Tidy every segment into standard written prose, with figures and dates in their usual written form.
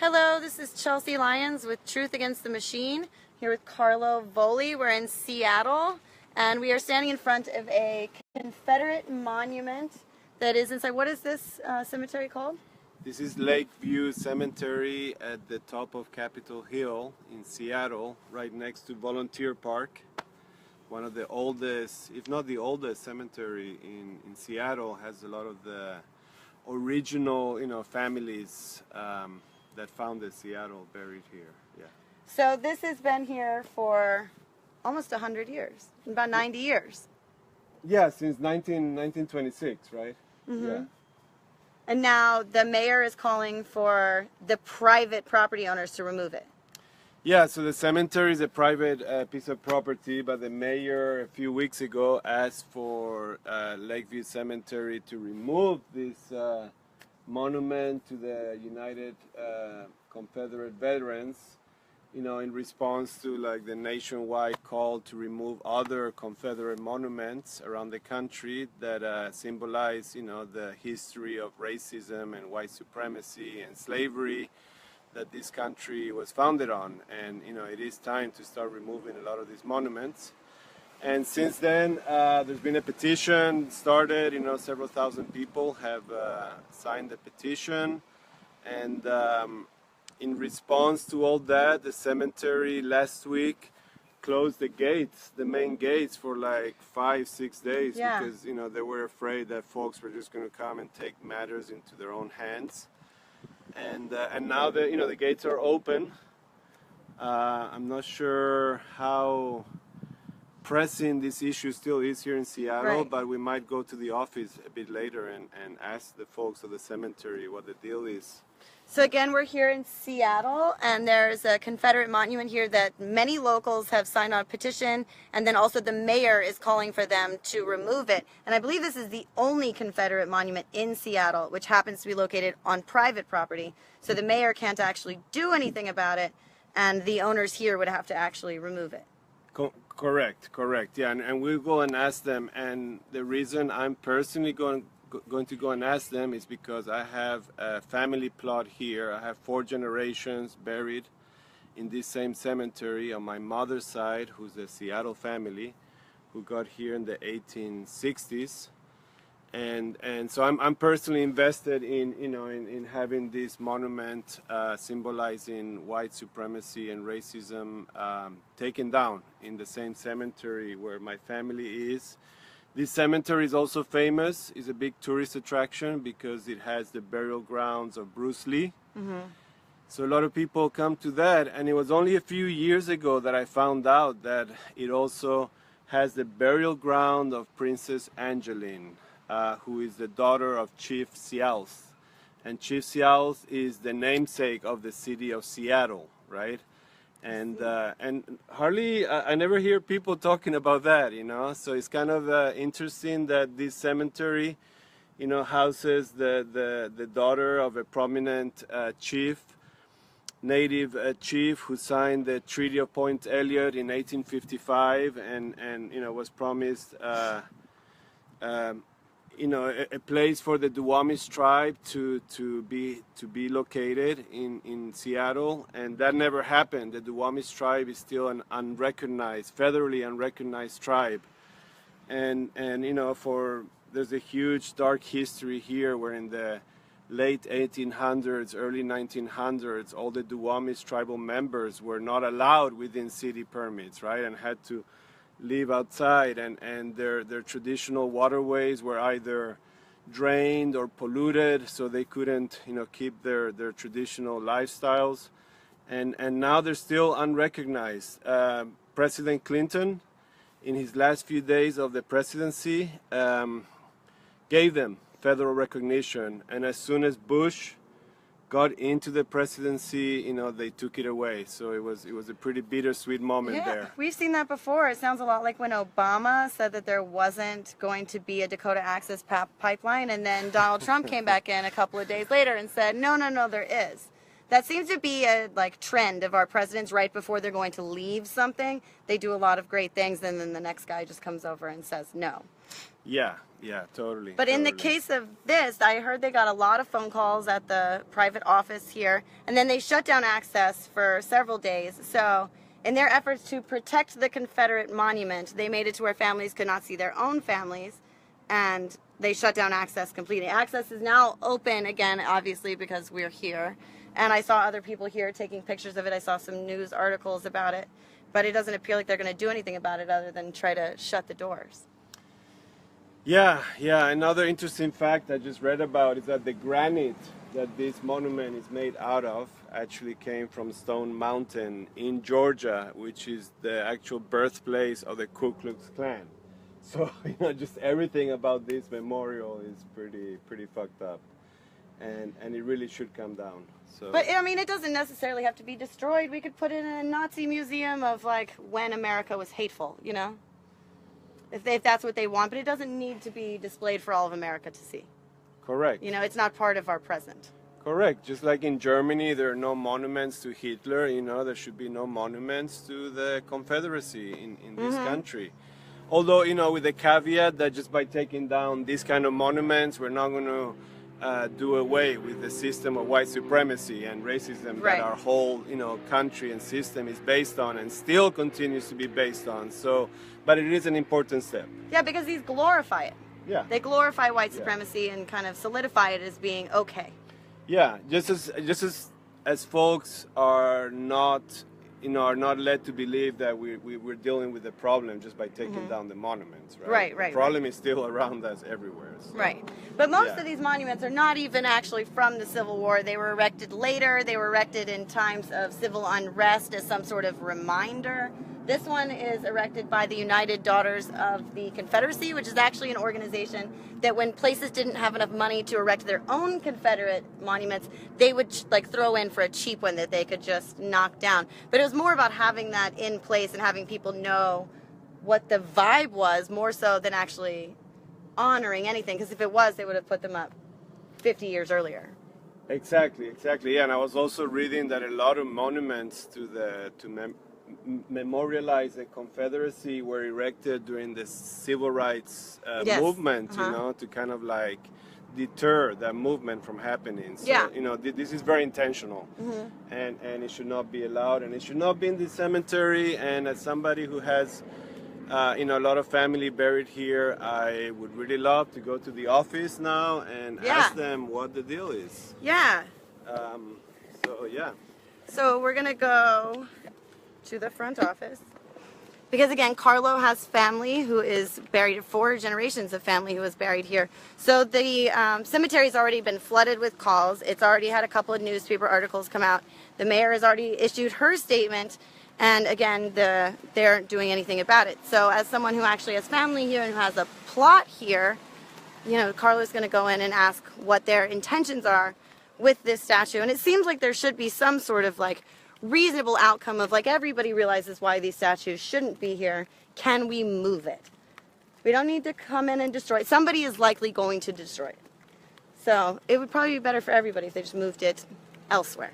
Hello, this is Chelsea Lyons with Truth Against the Machine, here with Carlo Voli. We're in Seattle, and we are standing in front of a Confederate monument that is inside. What is this cemetery called? This is Lakeview Cemetery at the top of Capitol Hill in Seattle, right next to Volunteer Park. One of the oldest, if not the oldest cemetery in Seattle, has a lot of the original, families that founded Seattle buried here. Yeah. So this has been here for almost 100 years, about 90 years. Yeah, since 1926, right? Mm-hmm. Yeah. And now the mayor is calling for the private property owners to remove it. Yeah, so the cemetery is a private piece of property, but the mayor a few weeks ago asked for Lakeview Cemetery to remove this monument to the United Confederate veterans, in response to like the nationwide call to remove other Confederate monuments around the country that symbolize, the history of racism and white supremacy and slavery that this country was founded on. And it is time to start removing a lot of these monuments. And since then there's been a petition started. Several thousand people have signed the petition, and in response to all that, the cemetery last week closed the gates, the main gates, for like 5-6 days. Yeah. Because they were afraid that folks were just going to come and take matters into their own hands. And now the gates are open. I'm not sure how pressing this issue still is here in Seattle, Right. but we might go to the office a bit later and ask the folks of the cemetery what the deal is. So again, we're here in Seattle, and there's a Confederate monument here that many locals have signed on a petition, and then also the mayor is calling for them to remove it. And I believe this is the only Confederate monument in Seattle, which happens to be located on private property. So the mayor can't actually do anything about it, and the owners here would have to actually remove it. Correct. Yeah, and we'll go and ask them. And the reason I'm personally going to go and ask them is because I have a family plot here. I have 4 generations buried in this same cemetery on my mother's side, who's a Seattle family who got here in the 1860s. And so I'm personally invested in having this monument symbolizing white supremacy and racism taken down in the same cemetery where my family is. This cemetery is also famous. It's a big tourist attraction because it has the burial grounds of Bruce Lee. Mm-hmm. So a lot of people come to that, and it was only a few years ago that I found out that it also has the burial ground of Princess Angeline, who is the daughter of Chief Sealth. And Chief Sealth is the namesake of the city of Seattle, right? And hardly, I never hear people talking about that, So it's kind of interesting that this cemetery, houses the daughter of a prominent native chief who signed the Treaty of Point Elliott in 1855, and was promised a place for the Duwamish tribe to be located in Seattle, and that never happened. The Duwamish tribe is still an federally unrecognized tribe, and there's a huge dark history here where in the late 1800s, early 1900s, all the Duwamish tribal members were not allowed within city permits, right, and had to live outside, and their traditional waterways were either drained or polluted, so they couldn't keep their traditional lifestyles, and now they're still unrecognized. President Clinton, in his last few days of the presidency, gave them federal recognition, and as soon as Bush got into the presidency, they took it away. So it was a pretty bittersweet moment there. We've seen that before. It sounds a lot like when Obama said that there wasn't going to be a Dakota Access pipeline, and then Donald Trump came back in a couple of days later and said, no, there is. That seems to be a trend of our presidents. Right before they're going to leave something, they do a lot of great things, and then the next guy just comes over and says no. Yeah, yeah, totally. But in the totally. case of this, I heard they got a lot of phone calls at the private office here, and then they shut down access for several days. So in their efforts to protect the Confederate monument, they made it to where families could not see their own families, and they shut down access completely. Access is now open again, obviously, because we're here. And I saw other people here taking pictures of it. I saw some news articles about it. But it doesn't appear like they're going to do anything about it other than try to shut the doors. Yeah, yeah. Another interesting fact I just read about is that the granite that this monument is made out of actually came from Stone Mountain in Georgia, which is the actual birthplace of the Ku Klux Klan. So, just everything about this memorial is pretty fucked up. And it really should come down. So. But I mean, it doesn't necessarily have to be destroyed. We could put it in a Nazi museum of like when America was hateful, if that's what they want. But it doesn't need to be displayed for all of America to see. Correct. It's not part of our present. Correct. Just like in Germany, there are no monuments to Hitler. There should be no monuments to the Confederacy in this country. Although, with the caveat that just by taking down these kind of monuments, we're not going to do away with the system of white supremacy and racism that our whole country and system is based on and still continues to be based on. So, but it is an important step. Yeah, because these glorify it. Yeah. They glorify white supremacy and kind of solidify it as being okay. Yeah, just as folks are not led to believe that we're dealing with the problem just by taking down the monuments, right? Right. The problem is still around us everywhere. So. Right. But most of these monuments are not even actually from the Civil War. They were erected later. They were erected in times of civil unrest as some sort of reminder. This one is erected by the United Daughters of the Confederacy, which is actually an organization that when places didn't have enough money to erect their own Confederate monuments, they would throw in for a cheap one that they could just knock down. But it was more about having that in place and having people know what the vibe was more so than actually honoring anything. Because if it was, they would have put them up 50 years earlier. Exactly. Yeah, and I was also reading that a lot of monuments to memorialize the Confederacy were erected during the civil rights movement, to kind of deter that movement from happening. So, this is very intentional, and it should not be allowed, and it should not be in the cemetery. And as somebody who has, a lot of family buried here, I would really love to go to the office now and ask them what the deal is. Yeah. So we're gonna go to the front office because again Carlo has family who is buried, 4 generations of family who is buried here. So the cemetery's already been flooded with calls. It's already had a couple of newspaper articles come out. The mayor has already issued her statement, and again they aren't doing anything about it. So as someone who actually has family here and who has a plot here, Carlo's going to go in and ask what their intentions are with this statue. And it seems like there should be some sort of reasonable outcome of everybody realizes why these statues shouldn't be here. Can we move it? We don't need to come in and destroy it. Somebody is likely going to destroy it. So it would probably be better for everybody if they just moved it elsewhere.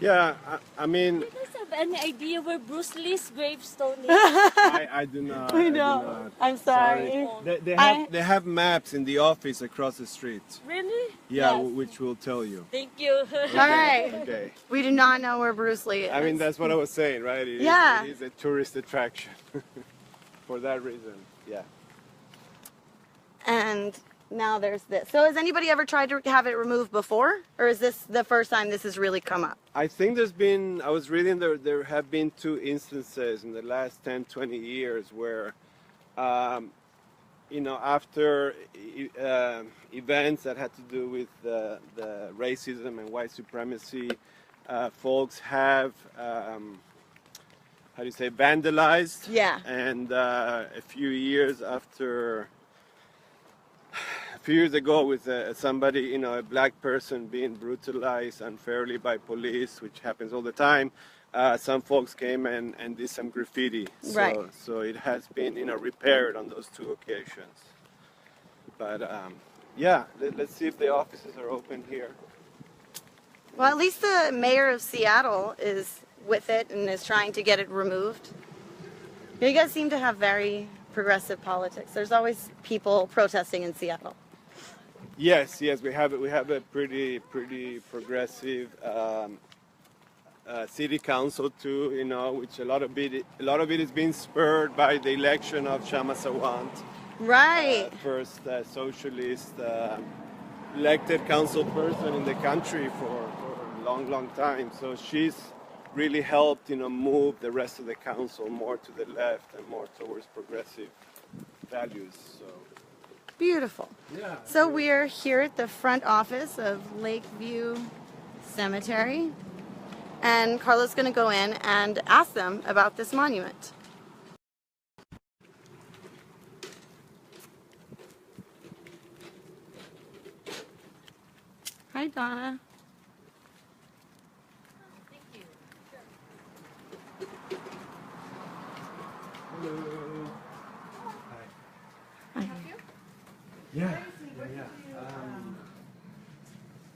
Yeah, I mean... Do you guys have any idea where Bruce Lee's gravestone is? I do not. I know. I'm sorry. They have maps in the office across the street. Really? Yeah, Yes. which will tell you. Thank you. All right. Okay. We do not know where Bruce Lee is. I mean, that's what I was saying, right? It is a tourist attraction for that reason. Yeah. And now there's this. So has anybody ever tried to have it removed before? Or is this the first time this has really come up? I think I was reading there have been 2 instances in the last 10, 20 years where, after events that had to do with the racism and white supremacy, folks have, vandalized. Yeah. And a few years ago with somebody, a black person being brutalized unfairly by police, which happens all the time, some folks came and did some graffiti. So it has been, repaired on those 2 occasions. But let's see if the offices are open here. Well, at least the mayor of Seattle is with it and is trying to get it removed. You guys seem to have very progressive politics? There's always people protesting in Seattle. Yes, we have a pretty progressive city council too. You know, which a lot of it is being spurred by the election of Shama Sawant, Right. first socialist elected council person in the country for a long time. So she's really helped, move the rest of the council more to the left and more towards progressive values. So. Beautiful. Yeah. So we're here at the front office of Lakeview Cemetery, and Carlo's going to go in and ask them about this monument. Hi, Donna. Thank you. Hello. Hi. Hi. Yeah.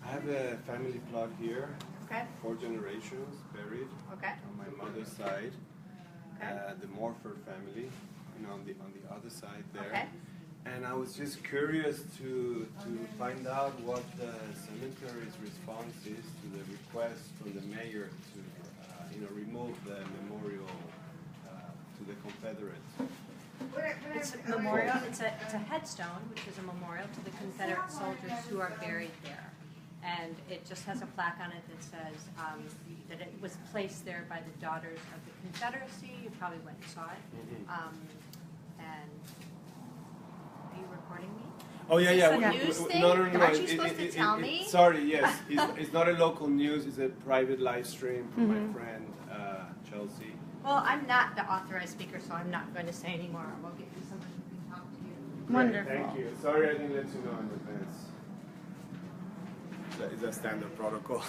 I have a family plot here. Okay. 4 generations buried Okay. on my mother's side. Okay. The Morford family, on the other side there. Okay. And I was just curious to find out what the cemetery's response is to the request from the mayor to remove the memorial to the Confederate. It's a memorial. It's a headstone, which is a memorial to the Confederate soldiers who are buried there, and it just has a plaque on it that says that it was placed there by the Daughters of the Confederacy. You probably went and saw it. And are you recording me? Oh yeah. Is this a news thing? No. Aren't you supposed to tell me? Sorry, yes. It's not a local news. It's a private live stream from my friend Chelsea. Well, I'm not the authorized speaker, so I'm not going to say anymore. We'll get you someone who can talk to you. Wonderful. Thank you. Sorry I didn't let you know in advance. Is that standard protocol?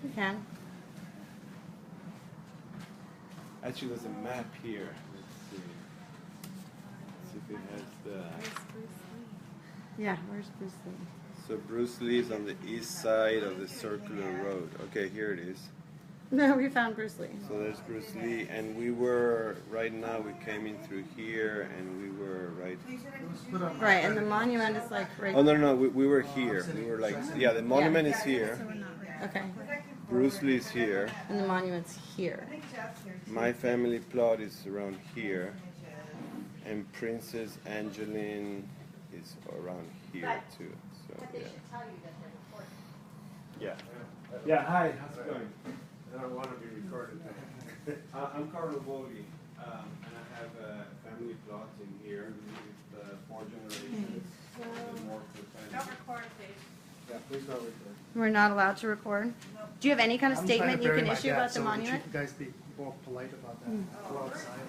You can. Actually, there's a map here. Let's see. Let's see if it has the... Yeah, where's Bruce Lee? So Bruce Lee's on the east side of the circular road. Okay, here it is. No, we found Bruce Lee. So there's Bruce Lee, and we came in through here, and we were right... Right, and the monument is like right... Oh, no, we were here. We were like... Yeah, the monument is here. Okay. Bruce Lee's here. And the monument's here. My family plot is around here. And Princess Angeline is around here, too. So, yeah. Yeah, hi, how's it going? I don't want to be recorded. I'm Carlo Voli, and I have a family plot in here with 4 generations. Don't record, please. Yeah, please don't record. We're not allowed to record. Do you have any kind of I'm trying statement to you bury can my issue dad, about the so monument? Would you guys be more polite about that? Go outside.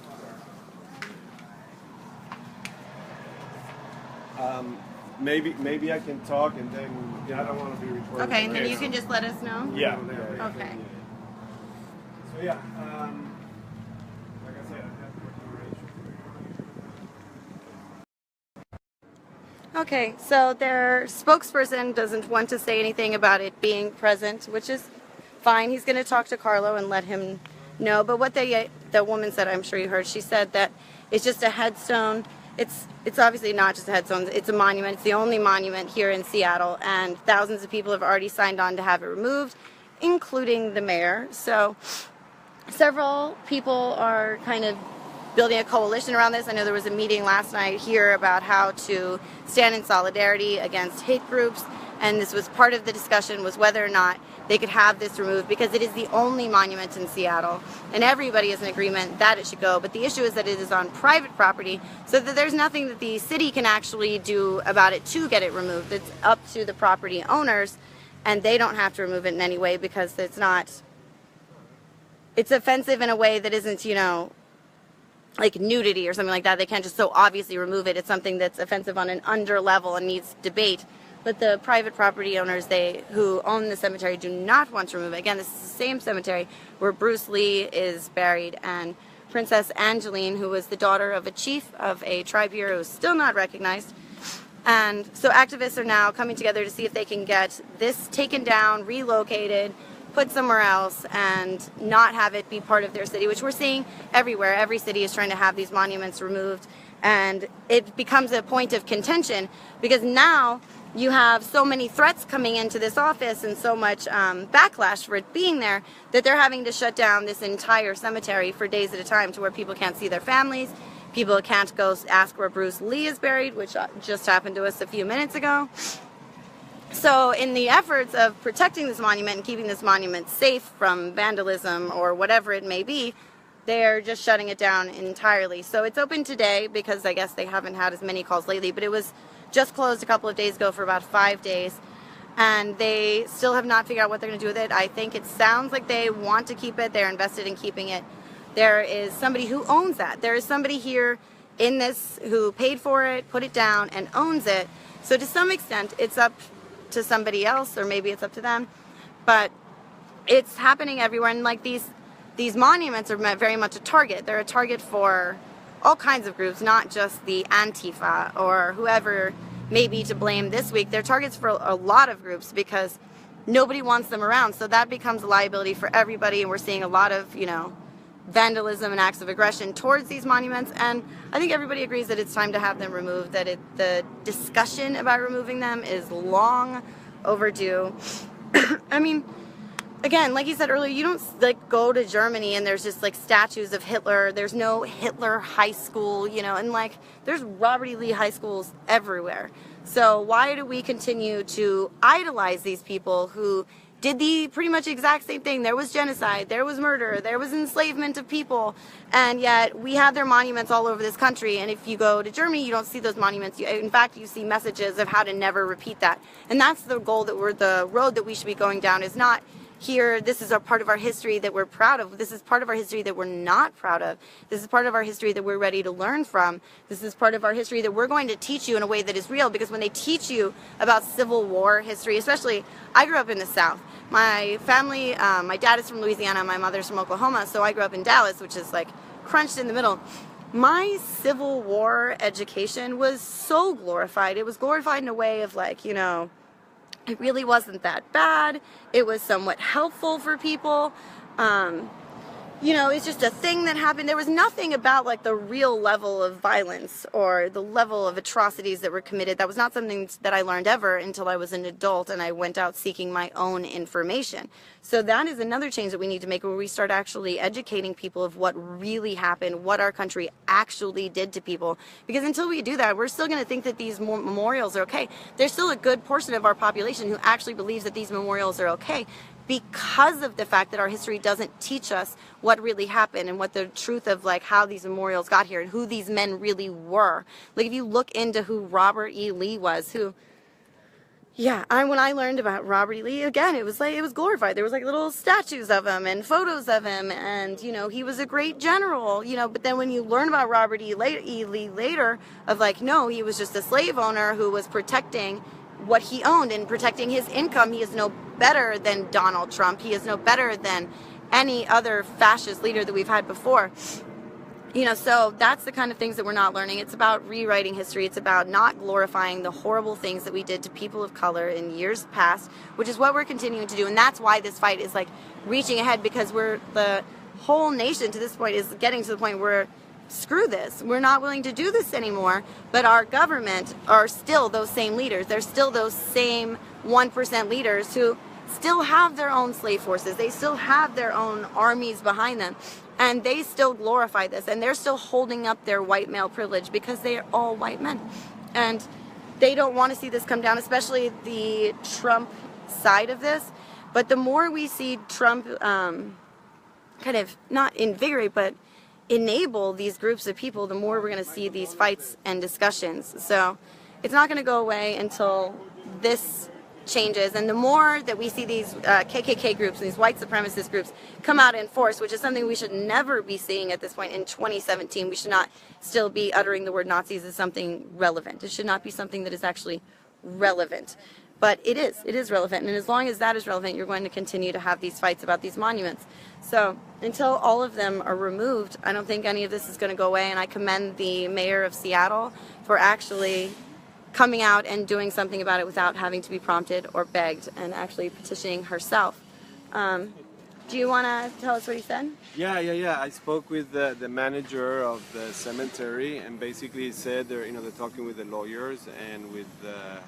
Maybe I can talk and then I don't want to be recorded. Okay, and then you can just let us know? Yeah. Okay. So yeah, like I said, I have 4 generations. Okay, so their spokesperson doesn't want to say anything about it being present, which is fine. He's going to talk to Carlo and let him know. But what the woman said, I'm sure you heard, she said that it's just a headstone. It's obviously not just a headstone. It's a monument. It's the only monument here in Seattle, and thousands of people have already signed on to have it removed, including the mayor. So several people are kind of building a coalition around this. I know there was a meeting last night here about how to stand in solidarity against hate groups, and this was part of the discussion, was whether or not they could have this removed, because it is the only monument in Seattle, and everybody is in agreement that it should go. But the issue is that it is on private property, so that there's nothing that the city can actually do about it to get it removed. It's up to the property owners, and they don't have to remove it in any way, because it's offensive in a way that isn't, like nudity or something like that. They can't just so obviously remove it. It's something that's offensive on an under level and needs debate. But the private property owners, who own the cemetery, do not want to remove it. Again, this is the same cemetery where Bruce Lee is buried, and Princess Angeline, who was the daughter of a chief of a tribe here who is still not recognized. And so activists are now coming together to see if they can get this taken down, relocated, put somewhere else, and not have it be part of their city, which we're seeing everywhere. Every city is trying to have these monuments removed. And it becomes a point of contention because now you have so many threats coming into this office and so much backlash for it being there that they're having to shut down this entire cemetery for days at a time to where people can't see their families. People can't go ask where Bruce Lee is buried, which just happened to us a few minutes ago. So in the efforts of protecting this monument and keeping this monument safe from vandalism or whatever it may be, they're just shutting it down entirely. So it's open today because I guess they haven't had as many calls lately, but it was just closed a couple of days ago for about 5 days. And they still have not figured out what they're going to do with it. I think it sounds like they want to keep it. They're invested in keeping it. There is somebody who owns that. There is somebody here in this who paid for it, put it down, and owns it. So to some extent, it's up to somebody else, or maybe it's up to them. But it's happening everywhere. And like these monuments are very much a target. They're a target for all kinds of groups, not just the Antifa or whoever may be to blame this week. They're targets for a lot of groups because nobody wants them around. So that becomes a liability for everybody. And we're seeing a lot of, vandalism and acts of aggression towards these monuments. And I think everybody agrees that it's time to have them removed, that the discussion about removing them is long overdue. I mean, again, like you said earlier, you don't like go to Germany and there's just like statues of Hitler. There's no Hitler high school, and like there's Robert E. Lee high schools everywhere. So why do we continue to idolize these people who did the pretty much exact same thing? There was genocide, there was murder, there was enslavement of people, and yet we have their monuments all over this country. And if you go to Germany, you don't see those monuments. In fact, you see messages of how to never repeat that. And that's the goal the road that we should be going down, is not here, this is a part of our history that we're proud of. This is part of our history that we're not proud of. This is part of our history that we're ready to learn from. This is part of our history that we're going to teach you in a way that is real, because when they teach you about Civil War history, especially, I grew up in the South. My family, my dad is from Louisiana, my mother's from Oklahoma, so I grew up in Dallas, which is like crunched in the middle. My Civil War education was so glorified. It was glorified in a way of like, it really wasn't that bad. It was somewhat helpful for people. It's just a thing that happened. There was nothing about like the real level of violence or the level of atrocities that were committed. That was not something that I learned ever until I was an adult and I went out seeking my own information. So that is another change that we need to make, where we start actually educating people of what really happened, what our country actually did to people. Because until we do that, we're still going to think that these memorials are okay. There's still a good portion of our population who actually believes that these memorials are okay, because of the fact that our history doesn't teach us what really happened and what the truth of like how these memorials got here and who these men really were. Like if you look into who Robert E. Lee was, when I learned about Robert E. Lee, again, it was glorified. There was like little statues of him and photos of him, and he was a great general, but then when you learn about Robert E. Lee later, of like, no, he was just a slave owner who was protecting what he owned and protecting his income. He is no better than Donald Trump. He is no better than any other fascist leader that we've had before. So that's the kind of things that we're not learning. It's about rewriting history. It's about not glorifying the horrible things that we did to people of color in years past, which is what we're continuing to do. And that's why this fight is like reaching ahead, because the whole nation to this point is getting to the point where screw this. We're not willing to do this anymore. But our government are still those same leaders. They're still those same 1% leaders who still have their own slave forces. They still have their own armies behind them. And they still glorify this. And they're still holding up their white male privilege because they are all white men. And they don't want to see this come down, especially the Trump side of this. But the more we see Trump kind of not invigorate, but enable these groups of people, the more we're going to see these fights and discussions. So it's not going to go away until this changes, and the more that we see these KKK groups and these white supremacist groups come out in force, which is something we should never be seeing at this point in 2017. We should not still be uttering the word Nazis as something relevant. It should not be something that is actually relevant. But it is relevant, and as long as that is relevant, you're going to continue to have these fights about these monuments. So until all of them are removed, I don't think any of this is going to go away, and I commend the mayor of Seattle for actually coming out and doing something about it without having to be prompted or begged, and actually petitioning herself. Do you want to tell us what he said? Yeah. I spoke with the manager of the cemetery, and basically he said they're talking with the lawyers and with the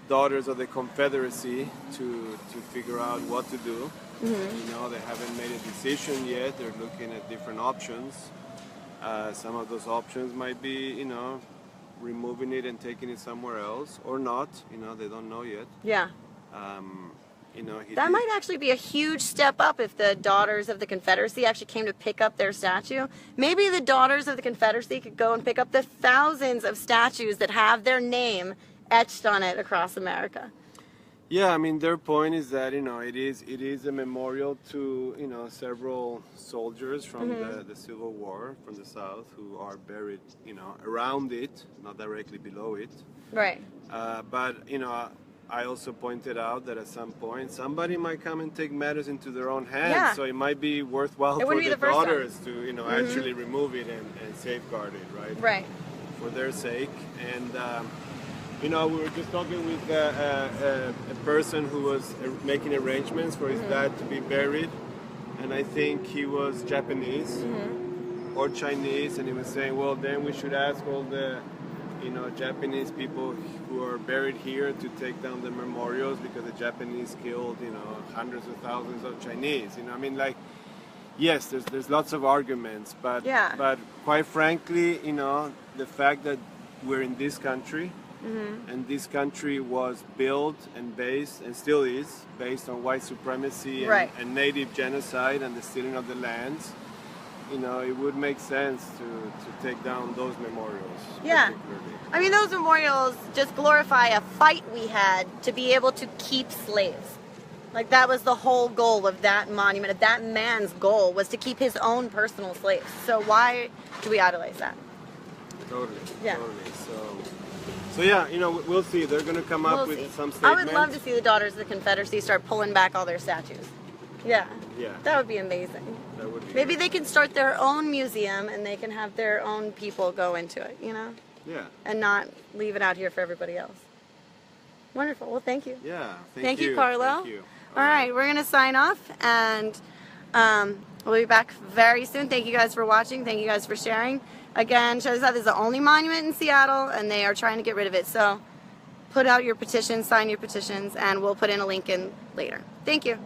Daughters of the Confederacy to figure out what to do. They haven't made a decision yet. They're looking at different options. Some of those options might be, removing it and taking it somewhere else, or not. They don't know yet. Yeah. That might actually be a huge step up if the Daughters of the Confederacy actually came to pick up their statue. Maybe the Daughters of the Confederacy could go and pick up the thousands of statues that have their name etched on it across America. Yeah, I mean, their point is that it is a memorial to several soldiers from the Civil War from the South who are buried around it, not directly below it. Right. But I also pointed out that at some point somebody might come and take matters into their own hands. Yeah. So it might be worthwhile for the daughters to actually remove it and safeguard it, right? Right. For their sake. And we were just talking with a person who was making arrangements for his dad to be buried, and I think he was Japanese or Chinese, and he was saying, well, then we should ask all the Japanese people who are buried here to take down the memorials because the Japanese killed hundreds of thousands of Chinese. I mean, like, yes, there's lots of arguments, but quite frankly, the fact that we're in this country. And this country was built and based, and still is, based on white supremacy and native genocide and the stealing of the lands. It would make sense to take down those memorials. Yeah. I mean, those memorials just glorify a fight we had to be able to keep slaves. Like, that was the whole goal of that monument. That man's goal was to keep his own personal slaves. So why do we idolize that? Totally. Yeah. Totally. So yeah, we'll see. They're going to come up with some statements. I would love to see the Daughters of the Confederacy start pulling back all their statues. Yeah. Yeah. That would be amazing. That would be Maybe great. they can start their own museum and they can have their own people go into it, Yeah. and not leave it out here for everybody else. Wonderful. Well, thank you. Yeah. Thank you, Carlo. Thank you. All right, we're going to sign off, and we'll be back very soon. Thank you guys for watching. Thank you guys for sharing. Again, shows that this is the only monument in Seattle, and they are trying to get rid of it. So put out your petitions, sign your petitions, and we'll put in a link in later. Thank you.